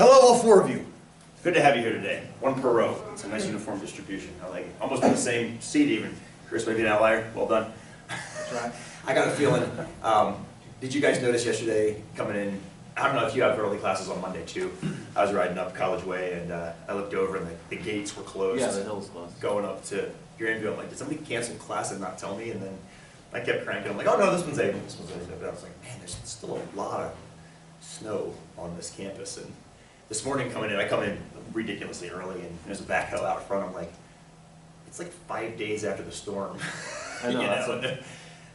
Hello, all four of you. Good to have you here today. One per row. It's a nice uniform distribution. I like it. Almost in the same seat even. Chris, maybe an outlier. Well done. That's right. I got a feeling, did you guys notice yesterday coming in, I don't know if you have early classes on Monday too. I was riding up College Way and I looked over and the gates were closed. Yeah, the hill's closed. Going up to Grandview, I'm like, did somebody cancel class and not tell me? And then I kept cranking. I'm like, oh no, this one's able, this one's able. But I was like, man, there's still a lot of snow on this campus. And this morning coming in, I come in ridiculously early and there's a backhoe out front. I'm like, it's like 5 days after the storm. I know.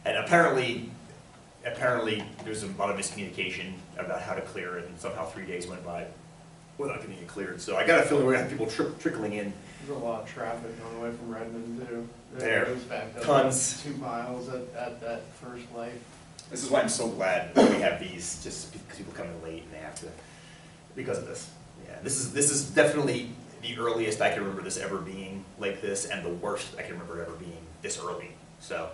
And apparently there's a lot of miscommunication about how to clear it, and somehow 3 days went by without getting it cleared. So I got a feeling we're gonna have people trickling in. There's a lot of traffic on the way from Redmond too. There, It goes back up tons. 2 miles at that first light. This is why I'm so glad that we have these, just because people come in late and they have to, because of this. Yeah, this is definitely the earliest I can remember this ever being like this, and the worst I can remember ever being this early. So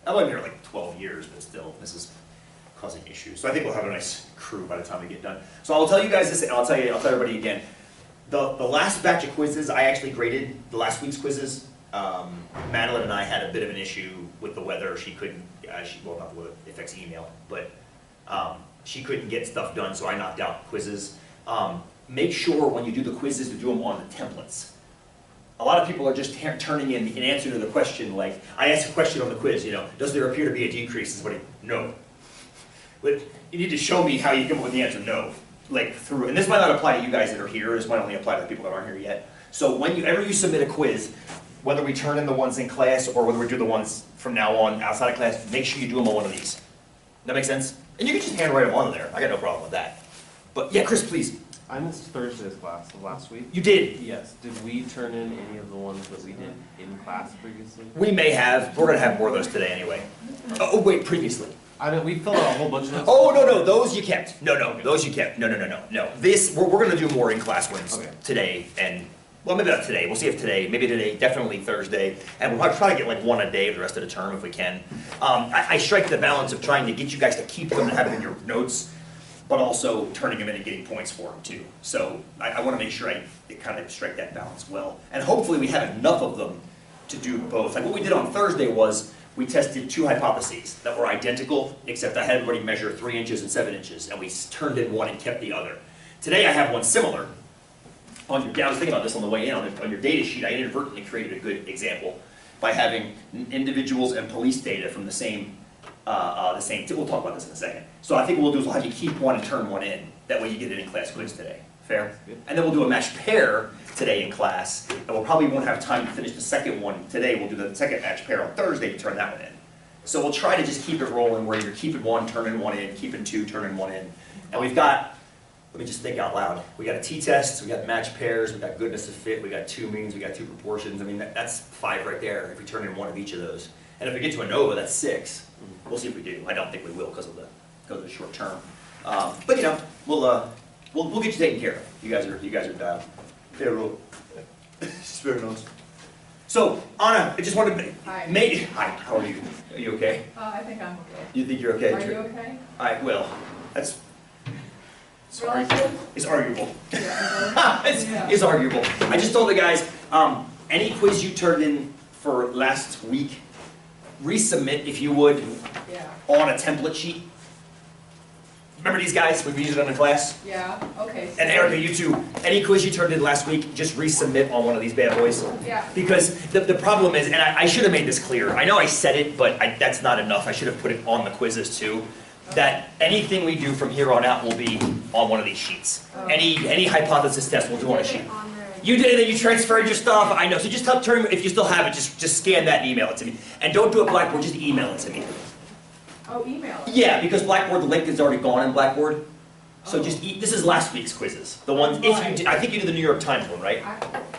I've only been here like 12 years, but still, this is causing issues. So I think we'll have a nice crew by the time we get done. So I'll tell you guys this, and I'll tell everybody again. The last batch of quizzes, I actually graded the last week's quizzes. Madeline and I had a bit of an issue with the weather. She couldn't, well, not the weather, it affects email, but she couldn't get stuff done, so I knocked out quizzes. Make sure when you do the quizzes to do them on the templates. A lot of people are just turning in an answer to the question, like, I asked a question on the quiz, you know, does there appear to be a decrease? No. But you need to show me how you come up with the answer, no. Like through, and this might not apply to you guys that are here, this might only apply to the people that aren't here yet. So whenever you submit a quiz, whether we turn in the ones in class or whether we do the ones from now on outside of class, make sure you do them on one of these. That make sense? And you can just handwrite them on there, I got no problem with that. But yeah, Chris, please. I missed Thursday's class of last week. You did? Yes. Did we turn in any of the ones that we did in class previously? We may have. We're going to have more of those today anyway. Oh, wait, previously. We filled out a whole bunch of those. Oh, no, those you kept. No, those you kept. No. This, we're going to do more in-class ones today, and, well, maybe not today. We'll see if today, maybe today, definitely Thursday, and we'll try to get like one a day for the rest of the term if we can. I strike the balance of trying to get you guys to keep them and have them in your notes, but also turning them in and getting points for them too. So I want to make sure I kind of strike that balance well. And hopefully we have enough of them to do both. Like what we did on Thursday was we tested 2 hypotheses that were identical, except I had everybody measure 3 inches and 7 inches, and we turned in one and kept the other. Today I have one similar. I was thinking about this on the way in. On your data sheet, I inadvertently created a good example by having individuals and police data from the same, we'll talk about this in a second. So I think what we'll do is we'll have you keep one and turn one in. That way you get an in-class quiz today. Fair? And then we'll do a matched pair today in class, and we'll probably won't have time to finish the second one today. We'll do the second matched pair on Thursday to turn that one in. So we'll try to just keep it rolling where you're keeping one, turning one in, keeping 2, turning one in. And we've got, let me just think out loud. We got a t-test, we got matched pairs, we got goodness of fit, we got 2 means, we got 2 proportions. I mean, that's 5 right there if we turn in one of each of those. And if we get to a NOVA, that's 6. We'll see if we do. I don't think we will because of the short term. But you know, we'll get you taken care of. You guys are dialed. Yeah, real. It's very nice. So Anna, I just wanted to Hi. Hi. How are you? Are you okay? I think I'm okay. You think you're okay? Are you okay? I will. That's. Sorry. Relative? It's arguable. Yeah. It's arguable. I just told the guys, any quiz you turned in for last week, resubmit if you would Yeah. on a template sheet. Remember these guys? We've used it in the class. Yeah, okay. So And Erica, you too. Any quiz you turned in last week, just resubmit on one of these bad boys. Yeah. Because the problem is, and I should have made this clear. I know I said it, but that's not enough. I should have put it on the quizzes too. That anything we do from here on out will be on one of these sheets. Oh. Any hypothesis test we'll do on a sheet. On there. You did it, and you transferred your stuff. I know. So just turn, if you still have it, just scan that and email it to me. And don't do it Blackboard. Just email it to me. Oh, email it. Yeah, because Blackboard, the link is already gone in Blackboard. So Oh. just this is last week's quizzes. The ones, if you did, I think you did the New York Times one, right?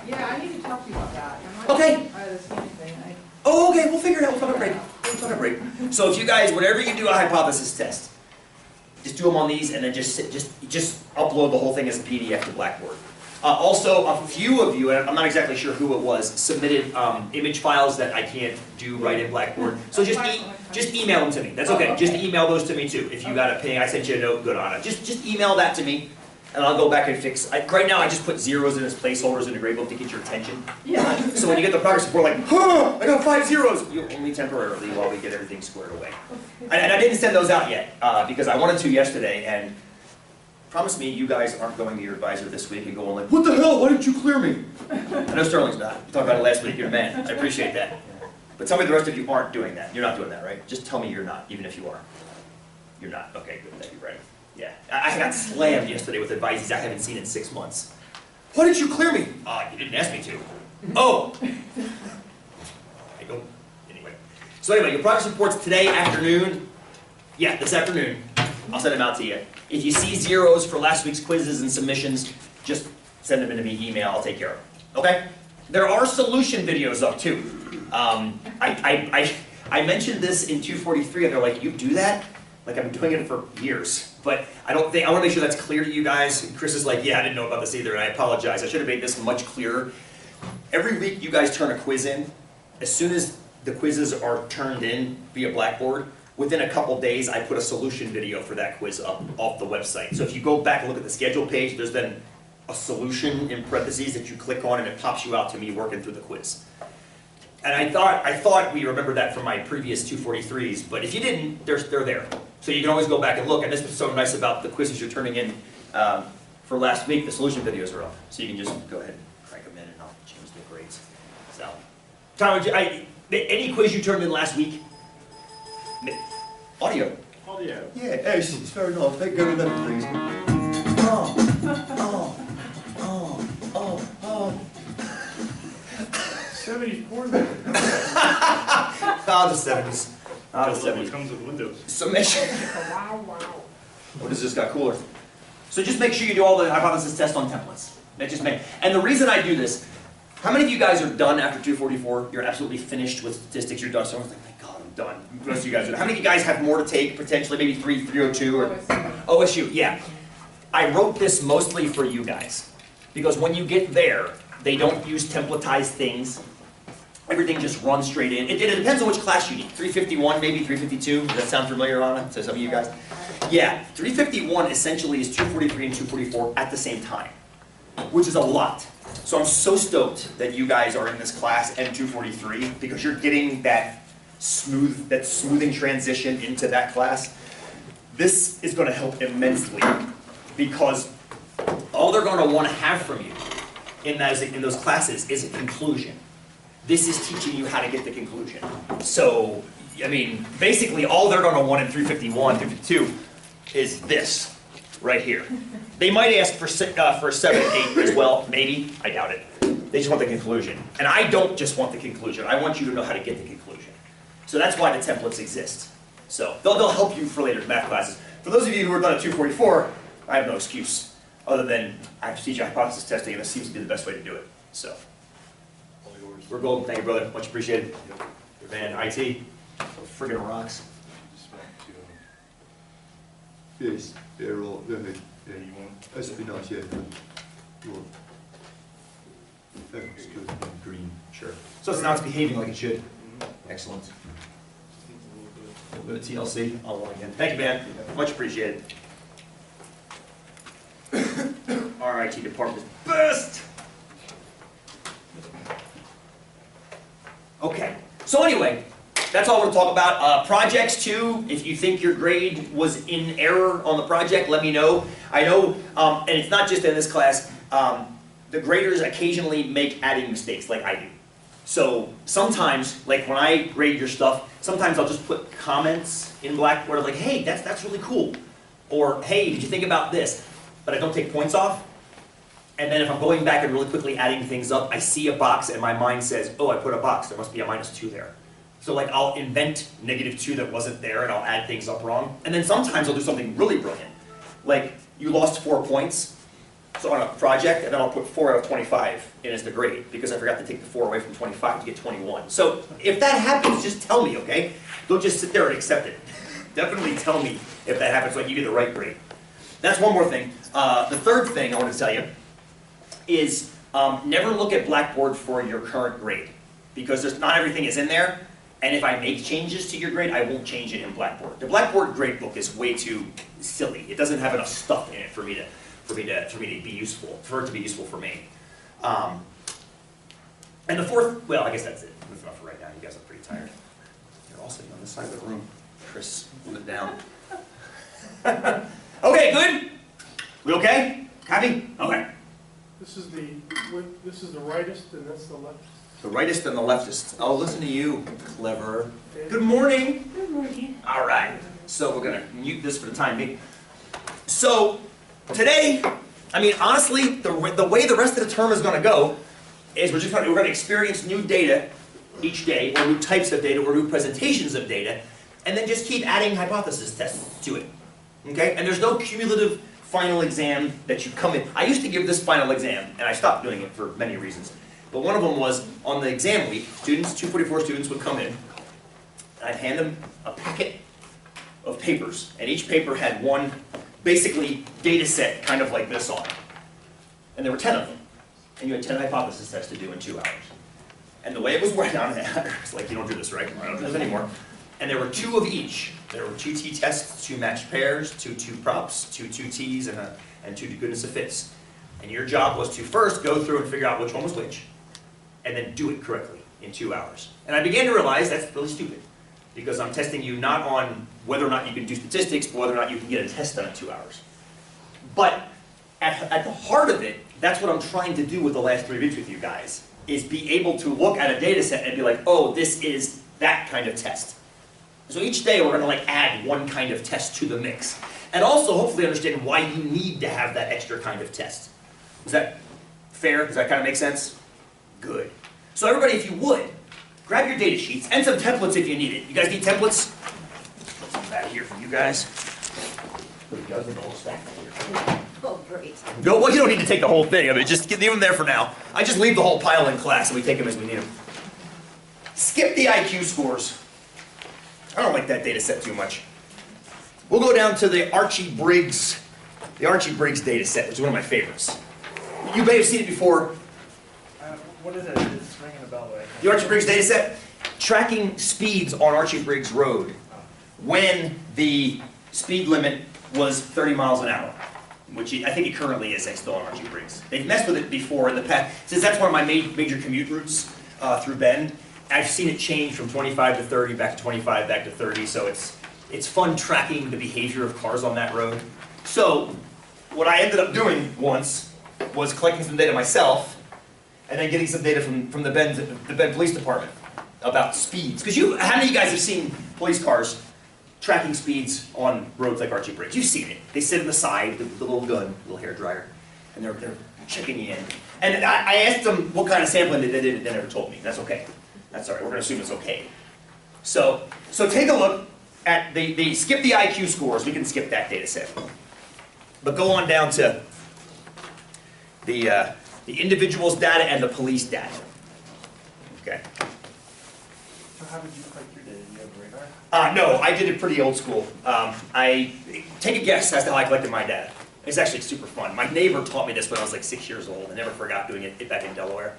Yeah, I need to talk to you about that. Okay. The same thing. Oh, okay, we'll figure it out. We'll talk a break. We'll talk a break. So if you guys, whenever you do a hypothesis test, just do them on these and then just upload the whole thing as a PDF to Blackboard. Also, a few of you, and I'm not exactly sure who it was, submitted image files that I can't do right in Blackboard. So just email them to me. That's okay. Oh, okay. Just email those to me too. If you got a ping, I sent you a note, good on it. Just email that to me, and I'll go back and fix. Right now, I just put zeros in as placeholders in the gradebook to get your attention. Yeah. So when you get the progress report, like, huh, I got 5 zeros. You only temporarily while we get everything squared away. And I didn't send those out yet because I wanted to yesterday. And promise me, you guys aren't going to your advisor this week and going like, what the hell? Why didn't you clear me? I know Sterling's not. We talked about it last week. You're the man. I appreciate that. But tell me the rest of you aren't doing that. You're not doing that, right? Just tell me you're not, even if you are. You're not. Okay, good. Thank you, Brandon. Yeah. I got slammed yesterday with advices I haven't seen in 6 months. Why didn't you clear me? You didn't ask me to. Oh! I go, anyway. So anyway, your progress reports today afternoon. Yeah, this afternoon. I'll send them out to you. If you see zeros for last week's quizzes and submissions, just send them in to me, email, I'll take care of them. Okay? There are solution videos up too. I mentioned this in 243 and they're like, you do that? Like I've been doing it for years. But I want to make sure that's clear to you guys. Chris is like, yeah, I didn't know about this either, and I apologize. I should have made this much clearer. Every week you guys turn a quiz in. As soon as the quizzes are turned in via Blackboard, within a couple days I put a solution video for that quiz up off the website. So if you go back and look at the schedule page, there's then a solution in parentheses that you click on and it pops you out to me working through the quiz. And I thought we remembered that from my previous 243s, but if you didn't, they're there. So you can always go back and look, and this was so nice about the quizzes you're turning in for last week, the solution videos are up. So you can just go ahead and crank them in and I'll change the grades. So, Tom, any quiz you turned in last week? Audio. Audio. Yeah, it's very nice. Go to that, please. Oh. 74 minutes. The 70s. The 70s. Comes with Windows. So make sure. Wow, wow. Oh, this just got cooler. So just make sure you do all the hypothesis tests on templates. And the reason I do this, how many of you guys are done after 244? You're absolutely finished with statistics, you're done. So I'm like, thank God, I'm done. Most of you guys are. How many of you guys have more to take, potentially, maybe 302 or OSU? Yeah. I wrote this mostly for you guys. Because when you get there, they don't use templatized things. Everything just runs straight in. It depends on which class you need. 351, maybe 352. Does that sound familiar, Anna? So some of you guys? Yeah, 351 essentially is 243 and 244 at the same time, which is a lot. So I'm so stoked that you guys are in this class and 243 because you're getting that smoothing transition into that class. This is going to help immensely because all they're going to want to have from you in those classes is a conclusion. This is teaching you how to get the conclusion. So, I mean, basically all they're going to want in 351, 352 is this right here. They might ask for 7 and 8 as well, maybe. I doubt it. They just want the conclusion. And I don't just want the conclusion. I want you to know how to get the conclusion. So that's why the templates exist. So they'll help you for later math classes. For those of you who are done at 244, I have no excuse other than I have to teach you hypothesis testing, and this seems to be the best way to do it. So. We're golden. Thank you, brother. Much appreciated. Your man, IT. Friggin' rocks. Yes, yeah, right. Yeah, you want? That'd be nice, yeah. Right. That's good. Green. Sure. So now it's behaving like it should. Excellent. A little bit of TLC. I'll want again. Thank you, man. Much appreciated. Our IT department is best. Okay, so anyway, that's all we're talking about. Projects too, if you think your grade was in error on the project, let me know. I know, and it's not just in this class, the graders occasionally make adding mistakes like I do. So sometimes, like when I grade your stuff, sometimes I'll just put comments in Blackboard like, hey, that's really cool. Or, hey, did you think about this? But I don't take points off. And then if I'm going back and really quickly adding things up, I see a box and my mind says, oh, I put a box, there must be a -2 there. So like I'll invent -2 that wasn't there and I'll add things up wrong. And then sometimes I'll do something really brilliant. Like you lost 4 points so on a project, and then I'll put 4 out of 25 in as the grade because I forgot to take the 4 away from 25 to get 21. So if that happens, just tell me, okay? Don't just sit there and accept it. Definitely tell me if that happens so you get the right grade. That's one more thing. The third thing I want to tell you is never look at Blackboard for your current grade because not everything is in there, and if I make changes to your grade, I won't change it in Blackboard. The Blackboard gradebook is way too silly. It doesn't have enough stuff in it for me to for me to be useful, for it to be useful for me. And the fourth, well, I guess that's it. That's enough for right now. You guys are pretty tired. You're all sitting on this side of the room. Chris, hold it down. Okay, good? We okay? Happy? Okay. This is the rightist and that's the leftist. The rightist and the leftist. Oh, listen to you, clever. Good morning. Good morning. All right. So we're gonna mute this for the time being. So today, I mean, honestly, the way the rest of the term is gonna go is we're gonna experience new data each day, or new types of data, or new presentations of data, and then just keep adding hypothesis tests to it. Okay? And there's no cumulative final exam that you come in. I used to give this final exam, and I stopped doing it for many reasons. But one of them was on the exam week, students, 244 students would come in, and I'd hand them a packet of papers, and each paper had one, basically, data set kind of like this on it. And there were 10 of them, and you had 10 hypothesis tests to do in 2 hours. And the way it was worked out, it's like, you don't do this, right? I don't do this anymore. And there were 2 of each. There were 2 t-tests, 2 matched pairs, 2 props, 2 2Ts, and 2 goodness of fits. And your job was to first go through and figure out which one was which, and then do it correctly in 2 hours. And I began to realize that's really stupid, because I'm testing you not on whether or not you can do statistics, but whether or not you can get a test done in 2 hours. But at the heart of it, that's what I'm trying to do with the last 3 weeks with you guys, is be able to look at a data set and be like, oh, this is that kind of test. So each day we're going to add one kind of test to the mix. And also hopefully understand why you need to have that extra kind of test. Is that fair? Does that kind of make sense? Good. So everybody, if you would, grab your data sheets and some templates if you need it. You guys need templates? Put some back here for you guys. Put the other whole stack here. Oh, great. No, well, you don't need to take the whole thing. I mean, just leave them there for now. I just leave the whole pile in class and we take them as we need them. Skip the IQ scores. I don't like that data set too much. We'll go down to the Archie-Briggs data set, which is one of my favorites. You may have seen it before. What is it? It's ringing a bell, right? The Archie-Briggs data set, tracking speeds on Archie-Briggs Road when the speed limit was 30 miles an hour, which I think it currently is still on Archie-Briggs. They've messed with it before in the past. Since that's one of my major commute routes through Bend, I've seen it change from 25 to 30, back to 25, back to 30, so it's fun tracking the behavior of cars on that road. So, what I ended up doing once was collecting some data myself, and then getting some data from the Bend Police Department about speeds. Because how many of you guys have seen police cars tracking speeds on roads like Archie-Briggs? You've seen it. They sit on the side, the little gun, little hair dryer, and they're checking you in. And I asked them what kind of sampling they did, and they never told me. That's okay. That's all right. We're going to assume it's okay. So take a look at skip the IQ scores. We can skip that data set. But go on down to the individual's data and the police data. Okay. So how did you collect your data? Do you have a radar? No, I did it pretty old school. Take a guess as to how I collected my data. It's actually super fun. My neighbor taught me this when I was like 6 years old. I never forgot doing it back in Delaware.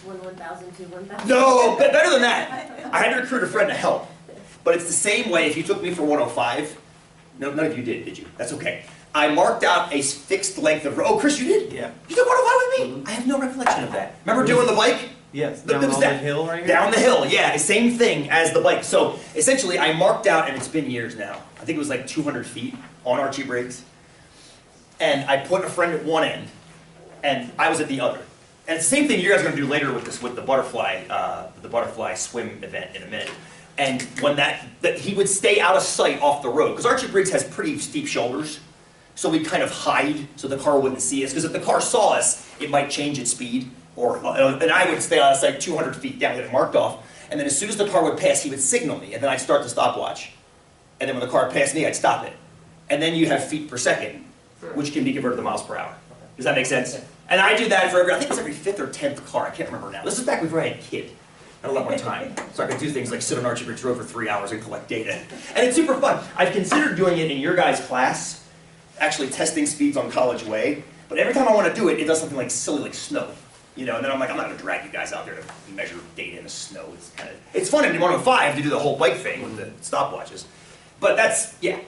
1,000 to 1,000? No, better than that. I had to recruit a friend to help. But it's the same way if you took me for 105. No, none of you did you? That's okay. I marked out a fixed length of road. Oh, Chris, you did? Yeah. You took 105 with me? I have no recollection of that. Remember doing the bike? Yes, Down down the hill right here? Down the hill, yeah. Same thing as the bike. So essentially, I marked out, and it's been years now. I think it was like 200 feet on Archie-Briggs. And I put a friend at one end, and I was at the other. And it's the same thing you guys are going to do later with the butterfly swim event in a minute. And when that he would stay out of sight off the road, because Archie-Briggs has pretty steep shoulders, so we'd kind of hide so the car wouldn't see us. Because if the car saw us, it might change its speed, and I would stay out of sight 200 feet down, get it marked off. And then as soon as the car would pass, he would signal me, and then I'd start the stopwatch. And then when the car passed me, I'd stop it. And then you have feet per second, which can be converted to miles per hour. Does that make sense? And I do that for I think it's every 5th or 10th car. I can't remember now. This is back before I had a kid. I had a lot more time. So I could do things like sit on Archie-Briggs Road for 3 hours and collect data. And it's super fun. I've considered doing it in your guys' class, actually testing speeds on College Way. But every time I want to do it, it does something like silly, like snow. You know, and then I'm like, I'm not going to drag you guys out there to measure data in the snow. It's fun in 105 to do the whole bike thing with the stopwatches. But that's, yeah.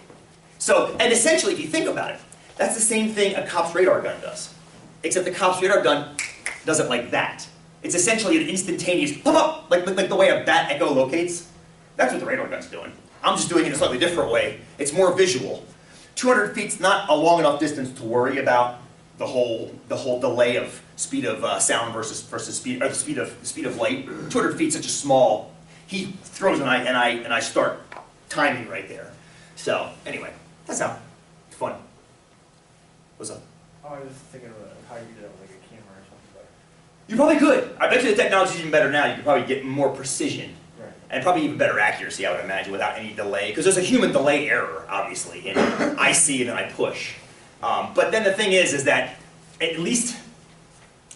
So, and essentially, if you think about it, That's the same thing a cop's radar gun does. Except the cop's radar gun does it like that. It's essentially an instantaneous pop up, like the way a bat echolocates. That's what the radar gun's doing. I'm just doing it a slightly different way. It's more visual. 200 feet's not a long enough distance to worry about the whole delay of speed of sound versus speed, or the speed of light. 200 feet's such a small. He throws and I start timing right there. So anyway, that's how fun. What's up? Oh, I was thinking about how you did it with like a camera or something, but. You probably could. I bet you the technology's even better now. You could probably get more precision. Right. And probably even better accuracy, I would imagine, without any delay. Because there's a human delay error, obviously. And I see and then I push. But then the thing is that at least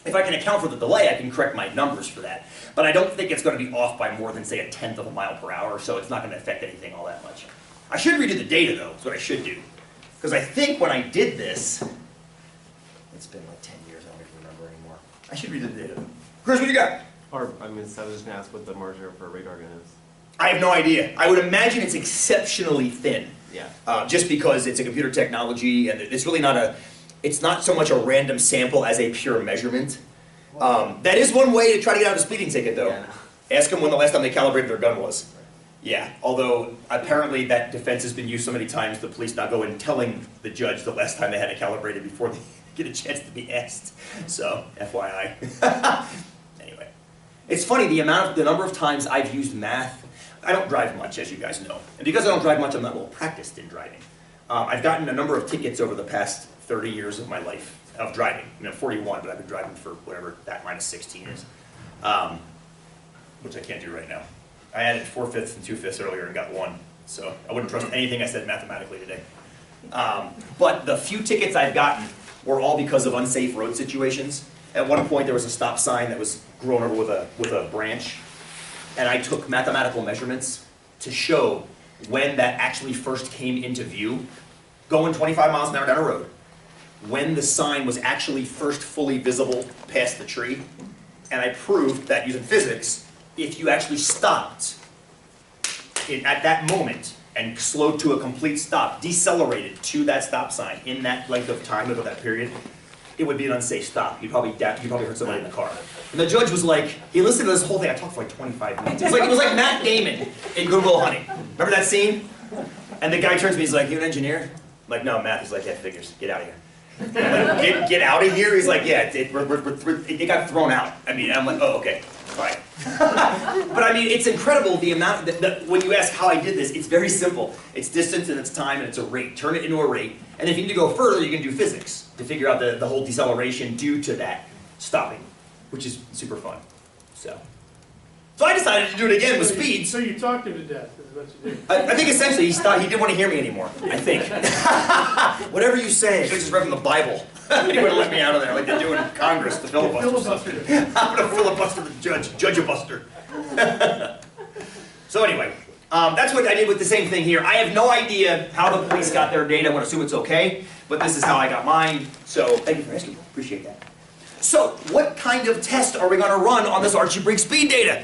if I can account for the delay, I can correct my numbers for that. But I don't think it's going to be off by more than, say, 1/10 of a mile per hour. So it's not going to affect anything all that much. I should redo the data, though. That's what I should do. Because I think when I did this, it's been like 10 years. I don't even remember anymore. I should redo the data. Chris, what do you got? Or, I mean, so I was just gonna ask what the margin for a radar gun is. I have no idea. I would imagine it's exceptionally thin. Yeah. Just because it's a computer technology and it's really not it's not so much a random sample as a pure measurement. That is one way to try to get out of a speeding ticket though. Yeah. Ask them when the last time they calibrated their gun was. Yeah, although apparently that defense has been used so many times, the police now go in telling the judge the last time they had it calibrated before they get a chance to be asked. So, FYI. Anyway. It's funny, the number of times I've used math. I don't drive much, as you guys know. And because I don't drive much, I'm not well practiced in driving. I've gotten a number of tickets over the past 30 years of my life of driving. 41, but I've been driving for whatever that minus 16 is. Which I can't do right now. I added 4/5 and 2/5 earlier and got 1. So I wouldn't trust anything I said mathematically today. But the few tickets I've gotten were all because of unsafe road situations. At one point there was a stop sign that was grown over with a branch. And I took mathematical measurements to show when that actually first came into view, going 25 miles an hour down a road, when the sign was actually first fully visible past the tree. And I proved that using physics, if you actually stopped at that moment and slowed to a complete stop, decelerated to that stop sign in that length of time, of that period, it would be an unsafe stop. You'd probably hurt somebody in the car. And the judge was like, he listened to this whole thing. I talked for like 25 minutes. It was like Matt Damon in Good Will Hunting. Remember that scene? And the guy turns to me, he's like, you an engineer? I'm like, no, Matt. He's like, yeah, figures. Get out of here. I'm like, get out of here? He's like, yeah, it got thrown out. I mean, I'm like, oh, okay, fine. But I mean, it's incredible the amount, when you ask how I did this, it's very simple. It's distance and it's time and it's a rate. Turn it into a rate. And if you need to go further, you can do physics to figure out the whole deceleration due to that stopping, which is super fun. So I decided to do it again with speed. So you talked him to death, is what you did. I think essentially he didn't want to hear me anymore, I think. Whatever you say, I just read from the Bible. He would have let me out of there like they do in Congress, the filibuster. I'm going to filibuster the judge-a-buster. So anyway, that's what I did with the same thing here. I have no idea how the police got their data. I'm going to assume it's okay, but this is how I got mine. So thank you for asking. Appreciate that. So what kind of test are we going to run on this Archie Briggs speed data?